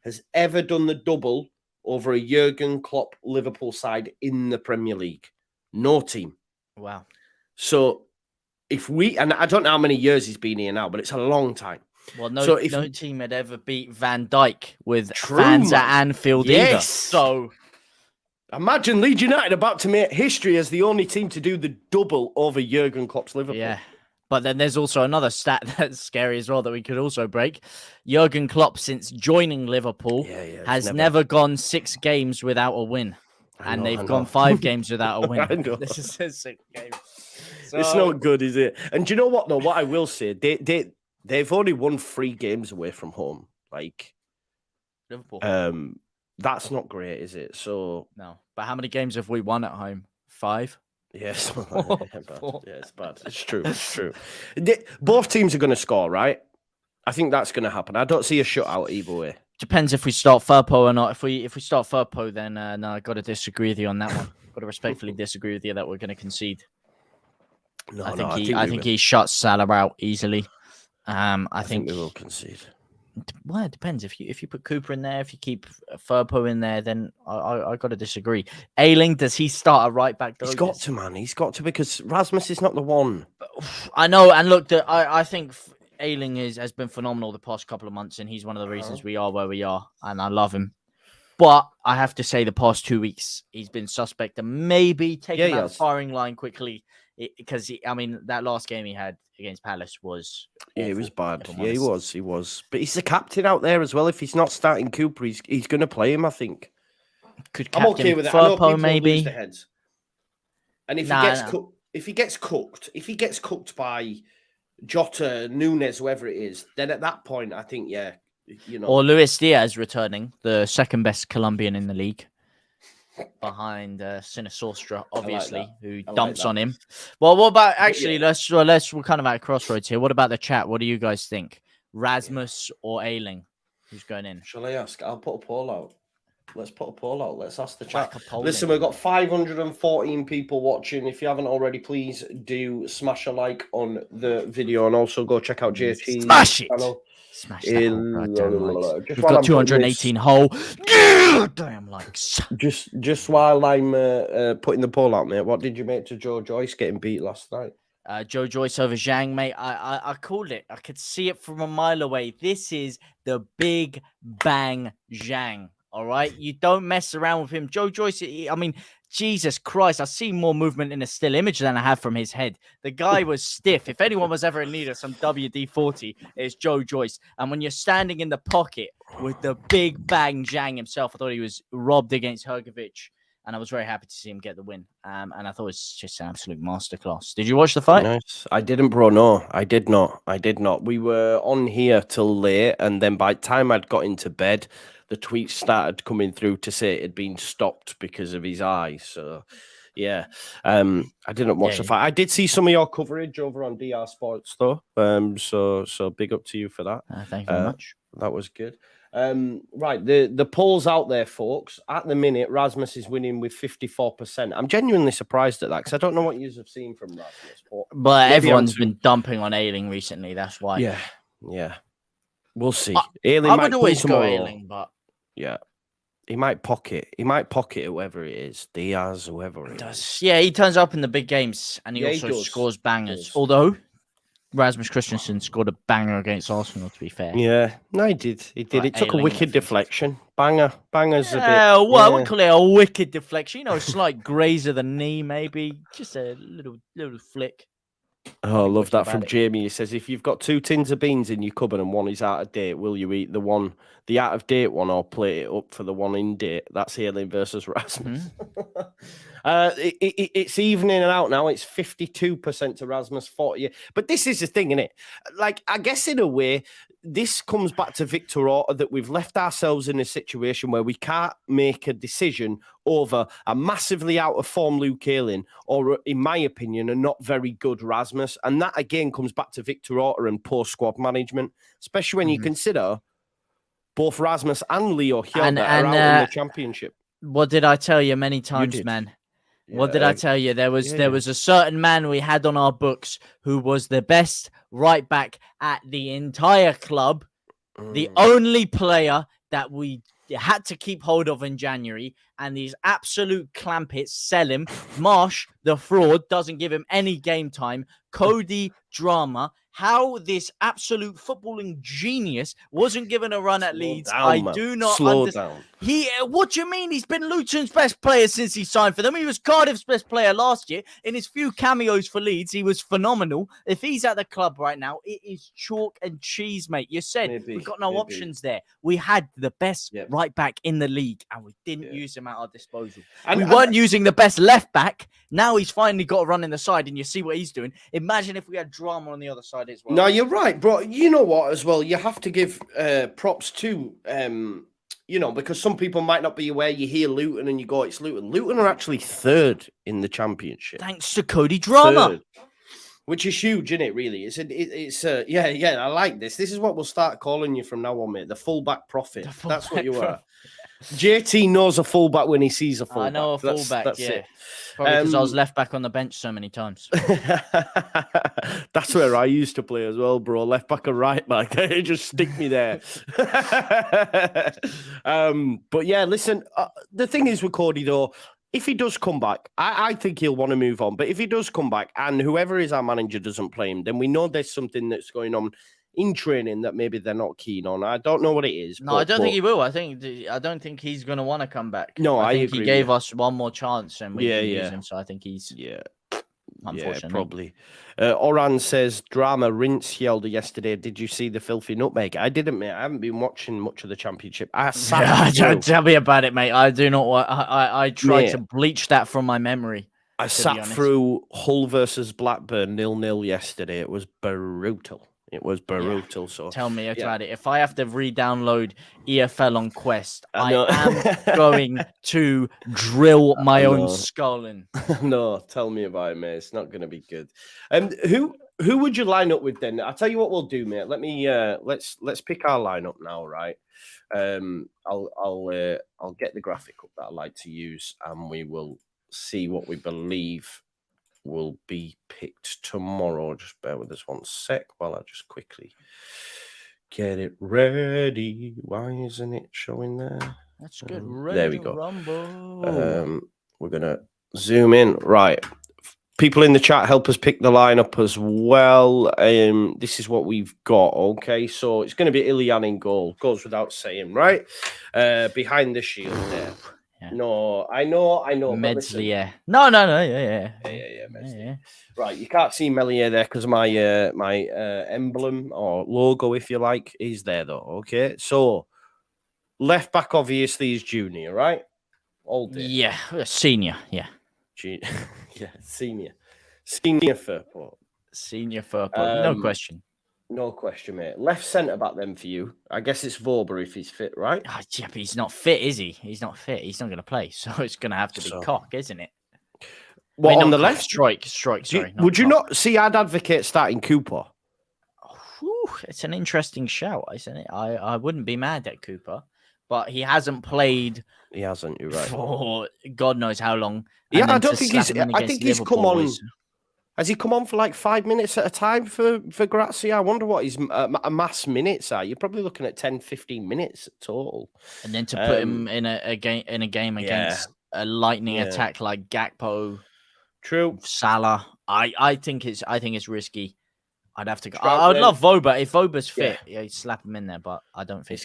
has ever done the double over a Jurgen Klopp Liverpool side in the Premier League. No team. Wow. So and I don't know how many years he's been here now, but it's a long time. Well, no team had ever beat Van Dijk with fans at Anfield either. So imagine Leeds United about to make history as the only team to do the double over Jurgen Klopp's Liverpool. Yeah. But then there's also another stat that's scary as well that we could also break. Jurgen Klopp, since joining Liverpool, has never gone 6 games without a win. And they've gone 5 games without a win. I know. This is a 6 game. So... It's not good, is it? And do you know what, though? What I will say, they've only won 3 games away from home. Like, Liverpool. That's not great, is it? So no. But how many games have we won at home? 5? Yes, it's bad. It's true. It's true. Both teams are going to score, right? I think that's going to happen. I don't see a shutout either way. Depends if we start Firpo or not. If we start Firpo, then no, I got to disagree with you on that one. Got to respectfully disagree with you that we're going to concede. I think he shuts Salah out easily. I think we will concede. Well, it depends. If you put Cooper in there, if you keep Firpo in there, then I got to disagree. Ayling, does he start a right back? He's got to, man. He's got to, because Rasmus is not the one. I know, and look, I think Ayling has been phenomenal the past couple of months, and he's one of the reasons we are where we are, and I love him. But I have to say, the past 2 weeks, he's been suspect and maybe taking that firing line quickly. Because that last game he had against Palace was it was bad. Yeah, he was. But he's the captain out there as well. If he's not starting Cooper, he's going to play him. I think. I'm okay with that. Firpo, maybe. And if he gets if he gets cooked by Jota, Nunes, whoever it is, then at that point, I think, yeah, you know. Or Luis Diaz returning, the second best Colombian in the league, behind Sinisostra, obviously, who dumps on him. Well, what about actually? We're kind of at a crossroads here. What about the chat? What do you guys think? Rasmus or Ayling? Who's going in? Shall I ask? I'll put a poll out. Let's put a poll out. Let's ask the chat. Listen, we've got 514 people watching. If you haven't already, please do smash a like on the video and also go check out JT's channel. Smash that. We've got 218 whole damn likes. Just while I'm putting the poll out, mate, what did you make to Joe Joyce getting beat last night? Joe Joyce over Zhang, mate. I called it. I could see it from a mile away. This is the big bang Zhang. All right, you don't mess around with him. Joe Joyce, I mean, Jesus Christ, I see more movement in a still image than I have from his head. The guy was stiff. If anyone was ever in need of some WD-40, it's Joe Joyce. And when you're standing in the pocket with the big bang Zhang himself, I thought he was robbed against Hrgovic. And I was very happy to see him get the win. And I thought it was just an absolute masterclass. Did you watch the fight? Nice. I didn't, bro. No, I did not. We were on here till late. And then by the time I'd got into bed, the tweets started coming through to say it had been stopped because of his eye. So, yeah, I didn't watch the fight. I did see some of your coverage over on DR Sports, though. So big up to you for that. Thank you very much. That was good. Right, the polls out there, folks. At the minute, Rasmus is winning with 54%. I'm genuinely surprised at that because I don't know what you have seen from Rasmus. But everyone's been dumping on Ayling recently. That's why. Yeah. We'll see. I would always go Ayling, but yeah, he might pocket. He might pocket whoever it is, Diaz, whoever it is. Yeah, he turns up in the big games and he also scores bangers. Although Rasmus Christensen scored a banger against Arsenal, to be fair. Yeah, no, he did. He did. It took a wicked deflection. Banger's a bit. Well, I wouldn't call it a wicked deflection. You know, a slight graze of the knee, maybe. Just a little flick. Oh, I love that from Jamie. He says, if you've got 2 tins of beans in your cupboard and one is out of date, will you eat the out of date one, or plate it up for the one in date? That's Ayling versus Rasmus. It's evening and out now. It's 52% to Rasmus, 40. But this is the thing, isn't it? Like, I guess in a way, this comes back to Victor Orta, that we've left ourselves in a situation where we can't make a decision over a massively out of form Luke Ayling or, in my opinion, a not very good Rasmus. And that again comes back to Victor Orta and poor squad management, especially when you consider both Rasmus and Leo Hjelde are out in the championship. What did I tell you many times, man? Yeah, what did I tell you? There was a certain man we had on our books who was the best right back at the entire club, the only player that we had to keep hold of in January, and these absolute clampets sell him. Marsh, the fraud, doesn't give him any game time. Cody, drama. How this absolute footballing genius wasn't given a run at Leeds, I do not understand. What do you mean? He's been Luton's best player since he signed for them. He was Cardiff's best player last year. In his few cameos for Leeds, he was phenomenal. If he's at the club right now, it is chalk and cheese, mate. You said we've got no options there. We had the best right back in the league, and we didn't use him at our disposal. And we weren't using the best left back. Now he's finally got a run in the side, and you see what he's doing. Imagine if we had drama on the other side as well. No, you're right, bro. You know what, as well, you have to give props to, because some people might not be aware. You hear Luton and you go, it's Luton. Luton are actually 3rd in the championship. Thanks to Cody Drama. 3rd, which is huge, isn't it, really? I like this. This is what we'll start calling you from now on, mate. The fullback prophet. That's what you are. JT knows a fullback when he sees a fullback. I know a fullback, that's it. Probably because I was left back on the bench so many times. That's where I used to play as well, bro. Left back or right back. They just stick me there. But yeah, listen, the thing is with Cody, though, if he does come back, I think he'll want to move on. But if he does come back and whoever is our manager doesn't play him, then we know there's something that's going on in training that maybe they're not keen on. I don't know what it is. No, I don't think he will. I don't think he's going to want to come back. No, I think he gave us one more chance and we didn't use him. So I think he's unfortunately. Yeah, probably. Oran says, drama rinse Hjelde yesterday. Did you see the filthy nutmeg? I didn't, mate. I haven't been watching much of the championship. Tell me about it, mate. I do not want. I tried to bleach that from my memory. I sat through Hull versus Blackburn 0-0 yesterday. It was brutal. It was brutal. So tell me about it. If I have to re-download EFL on Quest, I know. am going to drill my own skull in. No, tell me about it, mate. It's not going to be good. Who would you line up with then? I'll tell you what we'll do, mate. Let me let's pick our lineup now, right? I'll get the graphic up that I like to use, and we will see what we believe will be picked tomorrow. Just bear with us one sec while I just quickly get it ready. Why isn't it showing there? That's good. Ready there we go. Rumble. We're gonna zoom in. Right. People in the chat help us pick the lineup as well. This is what we've got. Okay, so it's going to be Ilian in goal. Goes without saying, right? Behind the shield there. Yeah. No, I know. Medley, No, yeah. Yeah. Right, you can't see Melier there because my emblem or logo, if you like, is there though. Okay, so left back obviously is Junior, right? All day. Yeah, senior. Yeah, senior Furport. Senior Furport. No question. No question, mate. Left centre back then for you. I guess it's Vorber if he's fit, right? Oh, yeah, but he's not fit, is he? He's not fit. He's not going to play. So it's going to have to be Cock, isn't it? What, on the left? Strike. Sorry. Would you not see? I'd advocate starting Cooper. It's an interesting shout, isn't it? I wouldn't be mad at Cooper, but he hasn't played. He hasn't. You're right. For God knows how long. Yeah, I don't think he's. I think he's come on. Has he come on for like 5 minutes at a time for Grazia? I wonder what his mass minutes are. You're probably looking at 10, 15 minutes total. And then to put him in a game against a lightning attack like Gakpo, true, Salah. I think it's risky. I'd have to go. I'd love Voba if Voba's fit. Yeah, slap him in there, but I don't think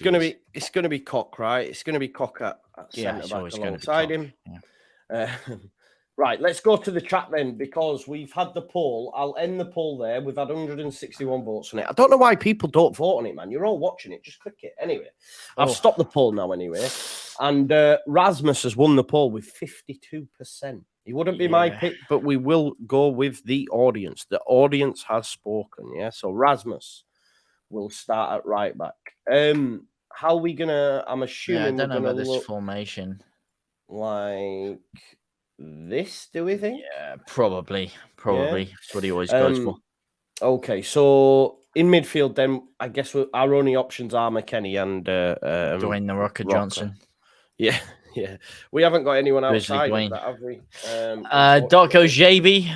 it's gonna be Cock, right? It's gonna be Cock at centre back alongside him. Yeah. Right, let's go to the chat then, because we've had the poll. I'll end the poll there. We've had 161 votes on it. I don't know why people don't vote on it, man. You're all watching it. Just click it. Anyway, I've stopped the poll now anyway. And Rasmus has won the poll with 52%. He wouldn't be my pick, but we will go with the audience. The audience has spoken, yeah? So Rasmus will start at right back. How are we going to... I'm assuming I don't know about this formation. Like... this, do we think? Yeah, probably. That's what he always goes for. Okay, so in midfield, then I guess our only options are McKennie and Dwayne the Rocker Johnson. Yeah. We haven't got anyone outside of that, have we? Darko JB.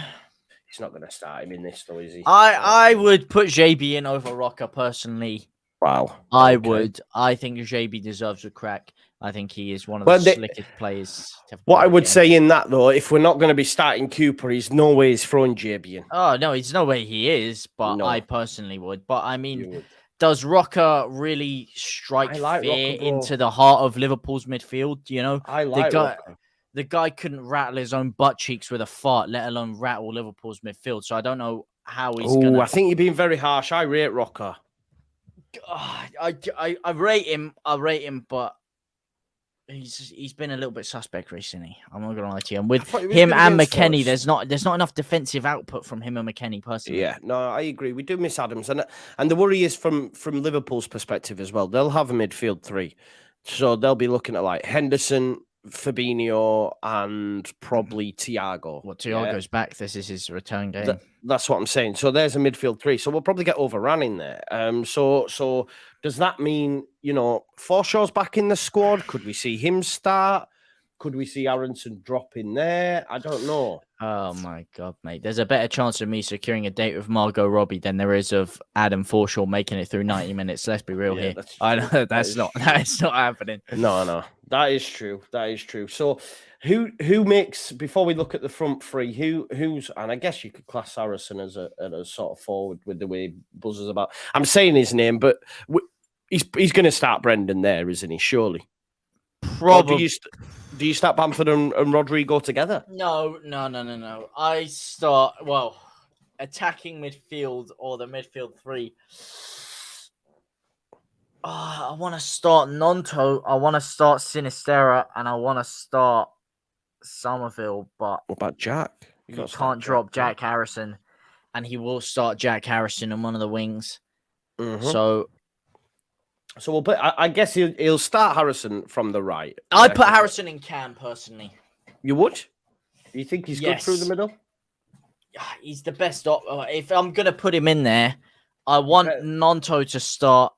He's not going to start him in this, though, is he? I would put JB in over Rocker personally. Wow. I would. I think JB deserves a crack. I think he is one of the slickest players. What I would say in that, though, if we're not going to be starting Cooper, he's no way he's throwing JB in. Oh, no, it's no way he is, but I personally would. But, I mean, does Rocker really strike fear into the heart of Liverpool's midfield? You know, I like Rocker. The guy couldn't rattle his own butt cheeks with a fart, let alone rattle Liverpool's midfield. So I don't know how he's going to... I think you're being very harsh. I rate Rocker. I rate him, but... He's been a little bit suspect recently. I'm not gonna lie to you. And with him and McKennie, there's not enough defensive output from him and McKennie personally. Yeah, no, I agree. We do miss Adams, and the worry is from Liverpool's perspective as well. They'll have a midfield three, so they'll be looking at like Henderson, Fabinho, and probably Thiago. Well, Thiago's back. This is his return game. That's what I'm saying. So there's a midfield three. So we'll probably get overrun in there. So does that mean, Forshaw's back in the squad? Could we see him start? Could we see Aronson drop in there? I don't know. Oh, my God, mate. There's a better chance of me securing a date with Margot Robbie than there is of Adam Forshaw making it through 90 minutes. Let's be real here. I know that's not happening. No. That is true. So who makes, before we look at the front three, who's, and I guess you could class Harrison as a sort of forward with the way he buzzes about. I'm saying his name, but he's going to start Brendan there, isn't he? Surely. Probably. Do you start Bamford and Rodrigo together? No. I start, attacking midfield or the midfield three. I want to start Nonto. I want to start Sinistera, and I want to start Somerville, but What about Jack? you can't drop Jack Harrison, and he will start Jack Harrison on one of the wings. So we'll put. I guess he'll start Harrison from the right. I'd put Harrison in Cam personally. You would? You think he's good through the middle? He's the best. If I'm gonna put him in there, I want Nonto to start,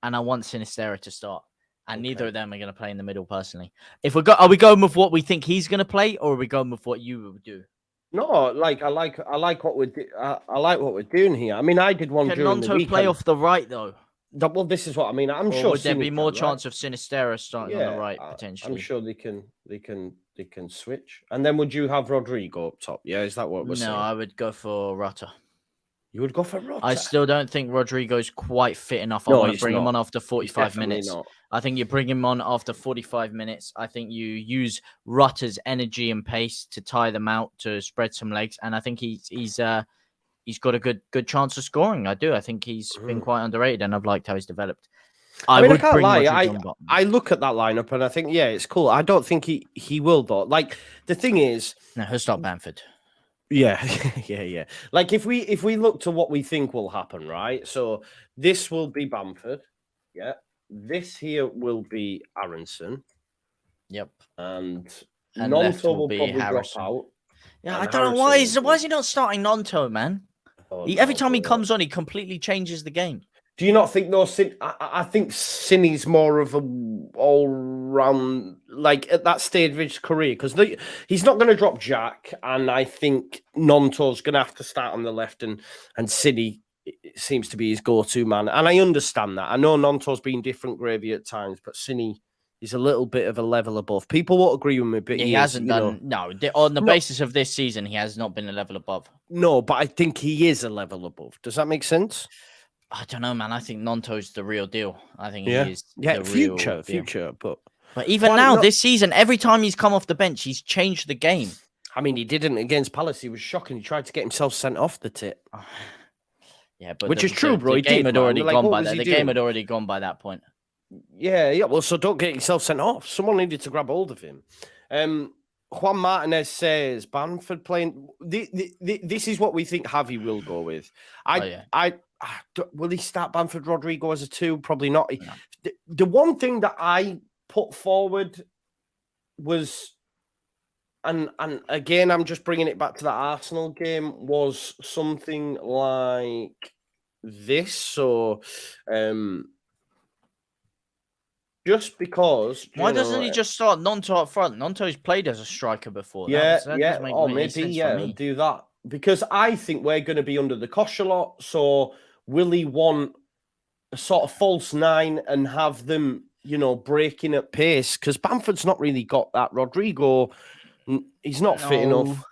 and I want Sinistera to start, and neither of them are gonna play in the middle personally. Are we going with what we think he's gonna play, or are we going with what you would do? No, like I like what we're doing here. I mean, I did one during the weekend. Can Nonto play off the right though? Well, this is what I mean. I'm sure. Would there be more chance of Sinistera starting on the right potentially? I'm sure they can switch. And then would you have Rodrigo up top? Yeah, is that what we're saying? No, I would go for Rutter. You would go for Rutter? I still don't think Rodrigo's quite fit enough. I want to bring him on after 45 minutes. Not. I think you bring him on after 45 minutes. I think you use Rutter's energy and pace to tie them out, to spread some legs. And I think he's got a good chance of scoring. I do. I think he's been quite underrated, and I've liked how he's developed. I can't lie. I look at that lineup and I think, yeah, it's cool. I don't think he will though. Like the thing is, no, he'll start Bamford. Yeah, yeah. Like if we look to what we think will happen, right? So this will be Bamford. Yeah. This here will be Aronson. Yep. And Nonto will probably Harrison. Drop out. Yeah, I don't know why is he not starting Nonto, man? Every time he comes on, he completely changes the game. Do you not think though? I think Sinny's more of a all-round, like at that stage of his career, because he's not going to drop Jack, and I think Nonto's going to have to start on the left, and Sinny seems to be his go-to man, and I understand that. I know Nonto's been different gravy at times, but Sinny is a little bit of a level above. People won't agree with me, but he hasn't done. No, on the basis of this season, he has not been a level above. No, but I think he is a level above. Does that make sense? I don't know, man. I think Nonto's the real deal. I think he is the future, but even now, this season, every time he's come off the bench, he's changed the game. I mean, he didn't against Palace. He was shocking. He tried to get himself sent off the tip. Yeah, but which is true, bro. The game had already gone by that. The game had already gone by that point. Yeah. Well, so don't get yourself sent off. Someone needed to grab hold of him. Juan Martinez says Bamford playing. This is what we think Javi will go with. Will he start Bamford Rodrigo as a 2? Probably not. No. The one thing that I put forward was, and again, I'm just bringing it back to that Arsenal game, was something like this. So, just because. Why doesn't he just start Nonto up front? Nonto's played as a striker before. Maybe do that. Because I think we're going to be under the cosh a lot. So will he want a sort of false 9 and have them, breaking at pace? Because Bamford's not really got that. Rodrigo, he's not fit enough.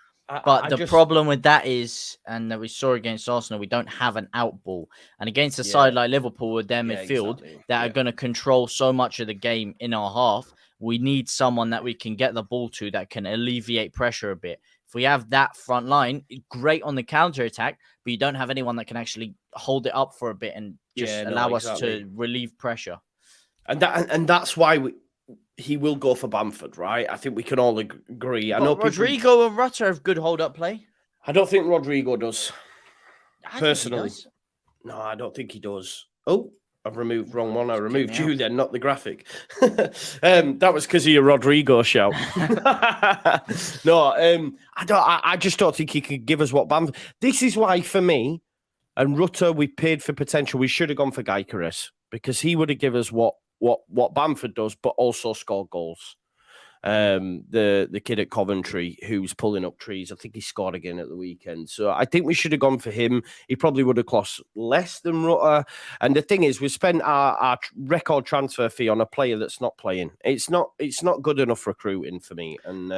But the problem with that is, and that we saw against Arsenal, we don't have an out ball. And against a side like Liverpool with their midfield that are going to control so much of the game in our half, we need someone that we can get the ball to that can alleviate pressure a bit. If we have that front line, great on the counter attack, but you don't have anyone that can actually hold it up for a bit and just allow us to relieve pressure. And that's why he will go for Bamford, right? I think we can all agree. But I know Rodrigo and Rutter have good hold-up play. I don't think Rodrigo does. Personally. No, I don't think he does. Oh, I've removed wrong one. I removed you then, not the graphic. That was because of your Rodrigo shout. No, I just don't think he could give us what Bamford. This is why, for me, and Rutter, we paid for potential. We should have gone for Gyökeres because he would have given us what Bamford does, but also score goals. The kid at Coventry who's pulling up trees. I think he scored again at the weekend. So I think we should have gone for him. He probably would have cost less than Rutter. And the thing is, we spent our record transfer fee on a player that's not playing. It's not good enough recruiting for me. And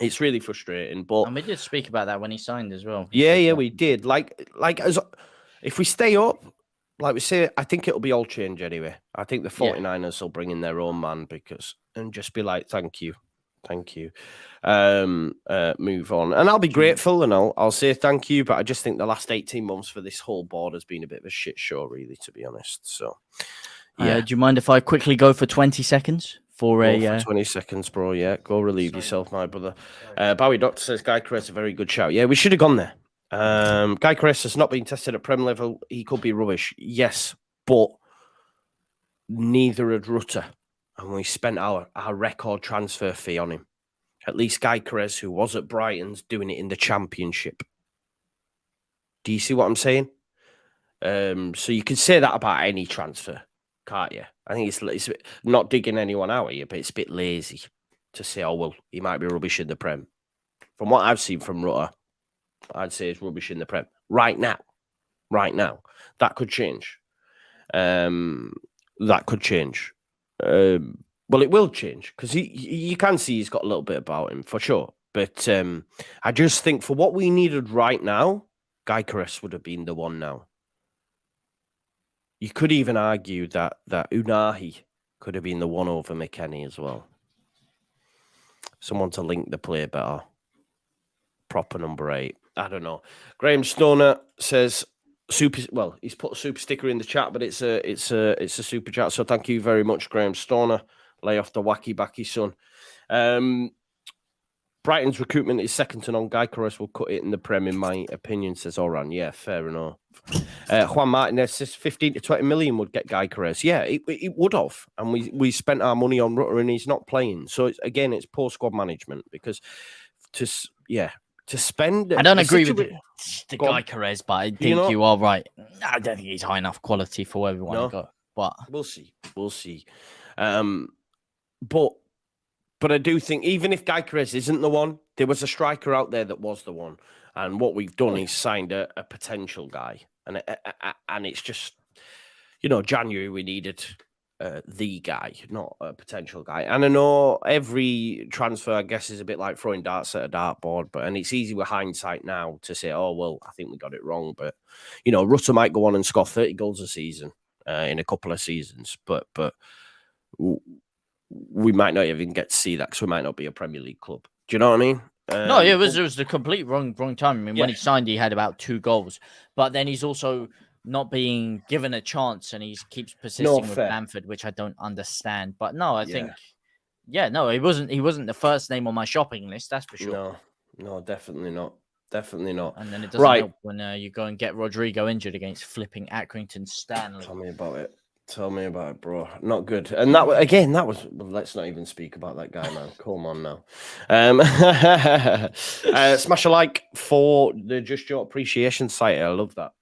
it's really frustrating. But and we did speak about that when he signed as well. Yeah, we did. If we stay up, like we say, I think it'll be all change anyway. I think the 49ers will bring in their own man and just be like, thank you. Move on. And I'll be grateful and I'll say thank you. But I just think the last 18 months for this whole board has been a bit of a shit show, really, to be honest. So, do you mind if I quickly go for 20 seconds? for for 20 seconds, bro. Yeah, go relieve yourself, my brother. Bowie Doctor says Guy Caress a very good shout. Yeah, we should have gone there. Guy Caress has not been tested at Prem level. He could be rubbish. Yes, but neither had Rutter. And we spent our record transfer fee on him. At least Guy Caress, who was at Brighton's, doing it in the Championship. Do you see what I'm saying? So you can say that about any transfer, can't you? I think it's not digging anyone out here, but it's a bit lazy to say, oh, well, he might be rubbish in the Prem. From what I've seen from Rutter, I'd say it's rubbish in the Prem. Right now. That could change. That could change. Well, it will change because you can see he's got a little bit about him for sure. But I just think for what we needed right now, Guy Caress would have been the one now. You could even argue that Unahi could have been the one over McKennie as well. Someone to link the play better. Proper number 8. I don't know. Graham Stoner says he's put a super sticker in the chat, but it's a super chat. So thank you very much, Graham Stoner. Lay off the wacky backy, son. Brighton's recruitment is second to none. Guy Caress will cut it in the Prem, in my opinion, says Oran. Yeah, fair enough. Juan Martinez says 15 to 20 million would get Guy Caress. Yeah, it would have. And we spent our money on Rutter and he's not playing. So, it's poor squad management because to spend... I don't agree with the Guy Caress, but I think you are right. I don't think he's high enough quality for where we want to go. But we'll see. But I do think even if Guy Caress isn't the one, there was a striker out there that was the one. And what we've done is signed a potential guy. And it's just, January we needed the guy, not a potential guy. And I know every transfer, I guess, is a bit like throwing darts at a dartboard. And it's easy with hindsight now to say, oh, well, I think we got it wrong. But, Rutter might go on and score 30 goals a season in a couple of seasons. But we might not even get to see that because we might not be a Premier League club. Do you know what I mean? No, it was the complete wrong time. I mean, when he signed, he had about 2 goals, but then he's also not being given a chance, and he keeps persisting with Bamford, which I don't understand. But no, I think, he wasn't the first name on my shopping list. That's for sure. No, definitely not. And then it doesn't help when you go and get Rodrigo injured against flipping Accrington Stanley. Tell me about it, bro. Not good. And that was. Well, let's not even speak about that guy, man. Come on now. Smash a like for the Just Joe appreciation site. I love that.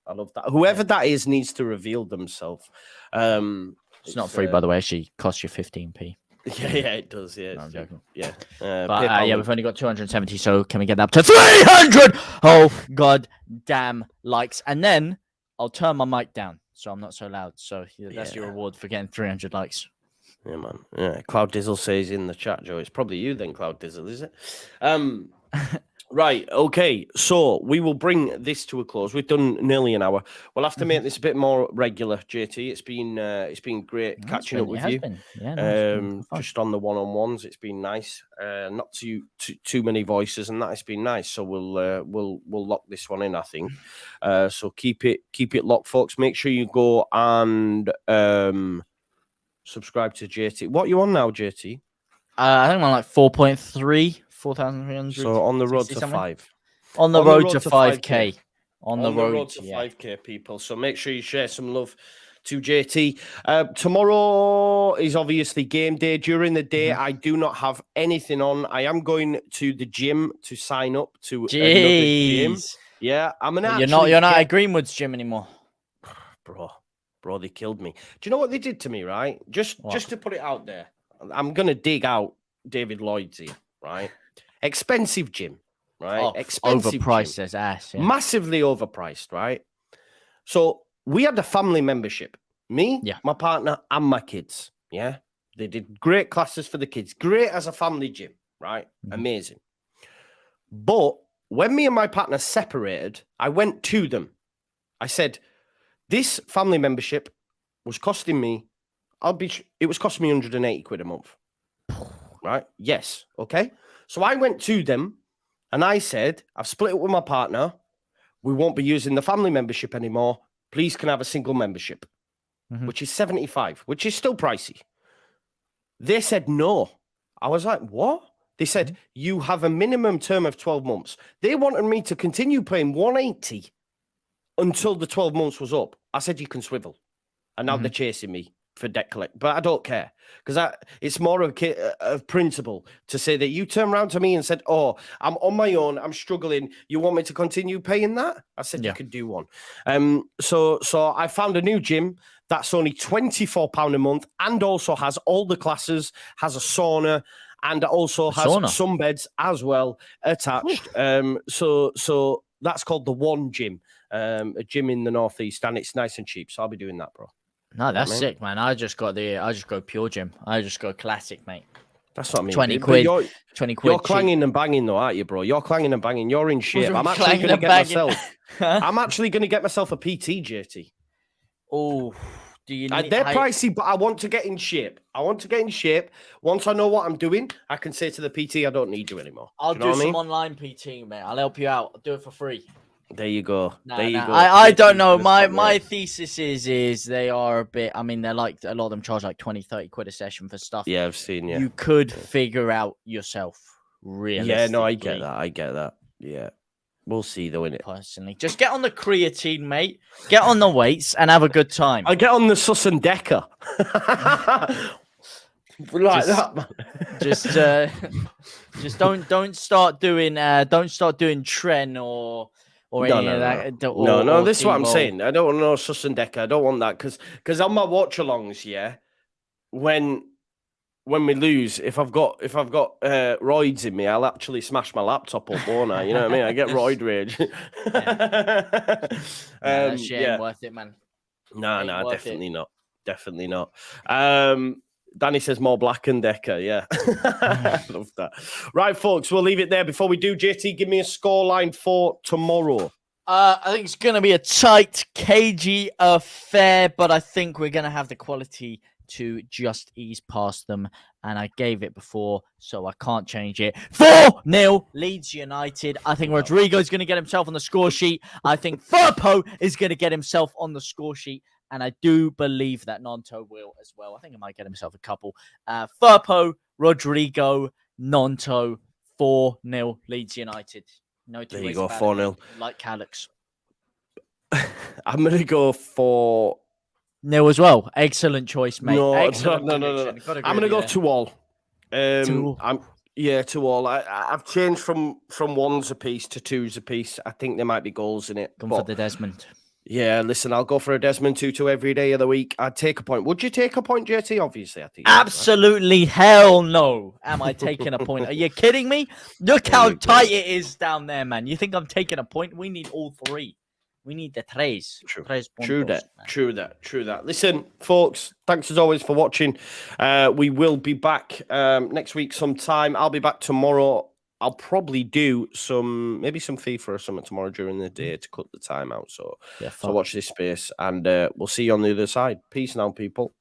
Whoever that is needs to reveal themselves. It's not free, by the way. Actually, costs you 15p. Yeah, it does. Yeah, no, I'm joking. Yeah, we've only got 270. So can we get that up to 300? Oh, god damn likes, and then I'll turn my mic down. So I'm not so loud. So that's your reward for getting 300 likes. Yeah, man. Yeah, Cloud Dizzle says in the chat, Joe. It's probably you then, Cloud Dizzle, is it? Right. Okay. So we will bring this to a close. We've done nearly an hour. We'll have to make this a bit more regular, JT. It's been great catching up with you. Yeah, just on the one-on-ones, it's been nice. Not too many voices, and that has been nice. So we'll lock this one in, I think. So keep it locked, folks. Make sure you go and subscribe to JT. What are you on now, JT? I think I'm like 4.3. 4,300. So on the road to 5. On the road to 5K. On the road to 5K, people. So make sure you share some love to JT. Tomorrow is obviously game day. During the day, I do not have anything on. I am going to the gym to sign up to another gym. Yeah, I'm gonna. You're not at Greenwood's gym anymore, bro. They killed me. Do you know what they did to me? Right, just to put it out there, I'm gonna dig out David Lloyd's here. Right. Expensive gym, right? Expensive overpriced gym. As ass. Yeah. Massively overpriced, right? So we had a family membership. Me, my partner, and my kids. Yeah. They did great classes for the kids. Great as a family gym, right? Amazing. But when me and my partner separated, I went to them. I said, this family membership was costing me, it was costing me 180 quid a month. Right? Yes. Okay. So I went to them and I said, I've split up with my partner. We won't be using the family membership anymore. Please can I have a single membership, which is 75, which is still pricey. They said no. I was like, what? They said, you have a minimum term of 12 months. They wanted me to continue paying 180 until the 12 months was up. I said, you can swivel. And now they're chasing me for debt collect. But I don't care because it's more of a principle to say that you turn around to me and said, oh, I'm on my own. I'm struggling. You want me to continue paying that? I said, you could do one. So I found a new gym that's only £24 a month and also has all the classes, has a sauna, and also has some beds as well attached. So that's called the One Gym, a gym in the Northeast, and it's nice and cheap. So I'll be doing that, bro. No, that's sick, man. I just go pure gym. I just go classic, mate. That's what I mean. 20 quid. 20 quid. You're clanging and banging though, aren't you, bro? You're clanging and banging. You're in shape. I'm actually going to get myself a PT, JT. Oh, do you need they're pricey, but I want to get in shape. Once I know what I'm doing, I can say to the PT, I don't need you anymore. I'll do some online PT, mate. I'll help you out. I'll do it for free. There you go. You go. I don't know. My thesis is they are a bit. I mean, they're like a lot of them charge like 20, 30 quid a session for stuff. Yeah, I've seen. Yeah, you could figure out yourself. Really? Yeah, no, I get that. Yeah, we'll see though. In it, personally, just get on the creatine, mate. Get on the weights and have a good time. I get on the Sus and Decker. That, man. just don't start doing Tren or any of that. No, this is what I'm saying. I don't want no Sus and Decker. I don't want that because on my watch alongs, when we lose, if I've got roids in me, I'll actually smash my laptop up, won't I? You know what I mean? I get roid rage. That shit ain't worth it, man. No, definitely not. Danny says more Black and Decker. Yeah. Love that. Right, folks, we'll leave it there. Before we do, JT, give me a scoreline for tomorrow. I think it's going to be a tight, cagey affair, but I think we're going to have the quality to just ease past them. And I gave it before, so I can't change it. 4-0 Leeds United. I think Rodrigo's going to get himself on the score sheet. I think Firpo is going to get himself on the score sheet. And I do believe that Nonto will as well. I think I might get himself a couple. Firpo, Rodrigo, Nonto, 4-0 Leeds United. No, there you go, 4-0. Like Calix. I'm going to go 4-0 as well. Excellent choice, mate. No. I'm going to go 2-2. 2-2. I've changed from ones apiece to twos apiece. I think there might be goals in it. Come for the Desmond. Yeah, listen, I'll go for a Desmond 2-2 every day of the week. I'd take a point. Would you take a point, JT? Obviously, I think. Absolutely hell no. Am I taking a point? Are you kidding me? Look how tight it is down there, man. You think I'm taking a point? We need all three. We need the tres. True Puntos, that. Listen, folks, thanks as always for watching. We will be back next week sometime. I'll be back tomorrow. I'll probably do maybe some FIFA or something tomorrow during the day to cut the time out. So watch this space, and we'll see you on the other side. Peace now, people.